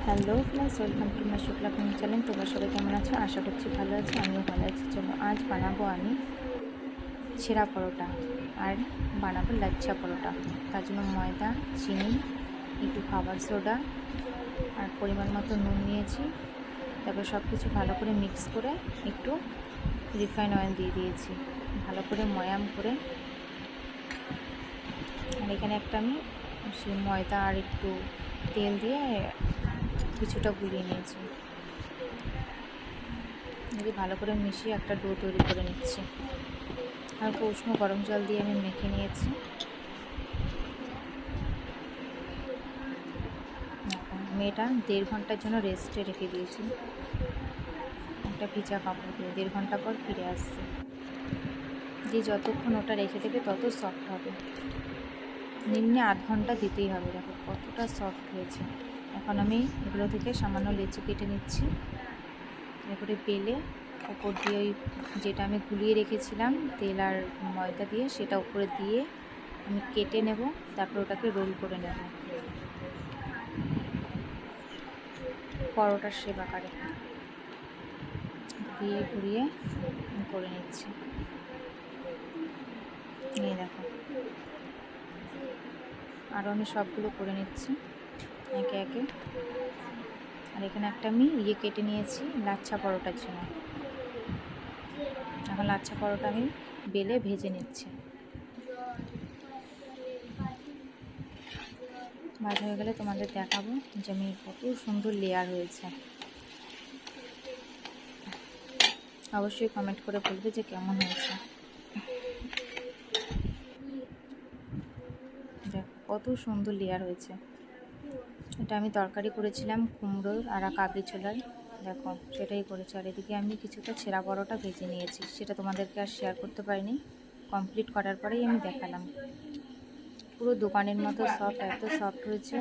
Hello friends, welcome to my Shukla cooking channel. তোমরা সবাই কেমন আছো? আশা করছি ভালো আছি, আমিও ভালো আছি। চলো আজ বানাবো আমি ছেঁড়া পরোটা আর বানাবো লাচ্ছা পরোটা। তার জন্য ময়দা, চিনি, একটু খাবার সোডা আর পরিমাণ মতো নুন নিয়েছি। তারপর সব কিছু ভালো করে মিক্স করে একটু রিফাইন অয়েল দিয়ে দিয়েছি, ভালো করে ময়াম করে। আর এখানে একটা আমি সেই ময়দা আর একটু তেল দিয়ে কিছুটা গুলিয়ে নিয়েছি। এটি ভালো করে মিশিয়ে একটা ডো তৈরি করে নিচ্ছি। আর উষ্ণ গরম জল দিয়ে আমি মেখে নিয়েছি। আমি এটা 1.5 ঘন্টার জন্য রেস্টে রেখে দিয়েছি একটা ভিজা কাপড় দিয়ে। 1.5 ঘন্টা পর ফিরে আসছে। যে যতক্ষণ ওটা রেখে দেবে তত সফট হবে। নিম্নে 8 ঘন্টা দিতেই হবে। দেখো কতটা সফট হয়েছে। এখন আমি এগুলো থেকে সামান্য লেচি কেটে নিচ্ছি। এরপরে বেলে উপর দিয়ে ওই যেটা আমি গুলিয়ে রেখেছিলাম তেল আর ময়দা দিয়ে, সেটা উপরে দিয়ে আমি কেটে নেব। তারপর ওটাকে রোল করে নেব পরোটার শেপ আকারে। ঘুরিয়ে ঘুরিয়ে করে নিচ্ছি। নিয়ে দেখো আরও আমি সবগুলো করে নিচ্ছি একে একে। আর এখানে একটা আমি কেটে নিয়েছি লাচ্ছা পরোটার জন্য। এখন লাচ্ছা পরোটা আমি বেলে ভেজে নিচ্ছি। ভাজা হয়ে গেলে তোমাদের দেখাবো যে আমি কত সুন্দর লেয়ার হয়েছে। অবশ্যই কমেন্ট করে বলবে যে কেমন হয়েছে। দেখো কত সুন্দর লেয়ার হয়েছে। এটা আমি তরকারি করেছিলাম কুমড়োর আর কাবলি ছোলার, দেখো সেটাই করেছি। আর এদিকে আমি কিছুটা ছেঁড়া পরোটা ভেজে নিয়েছি, সেটা তোমাদেরকে আর শেয়ার করতে পারিনি। কমপ্লিট করার পরেই আমি দেখালাম। পুরো দোকানের মতো সফট, এত সফট হয়েছে।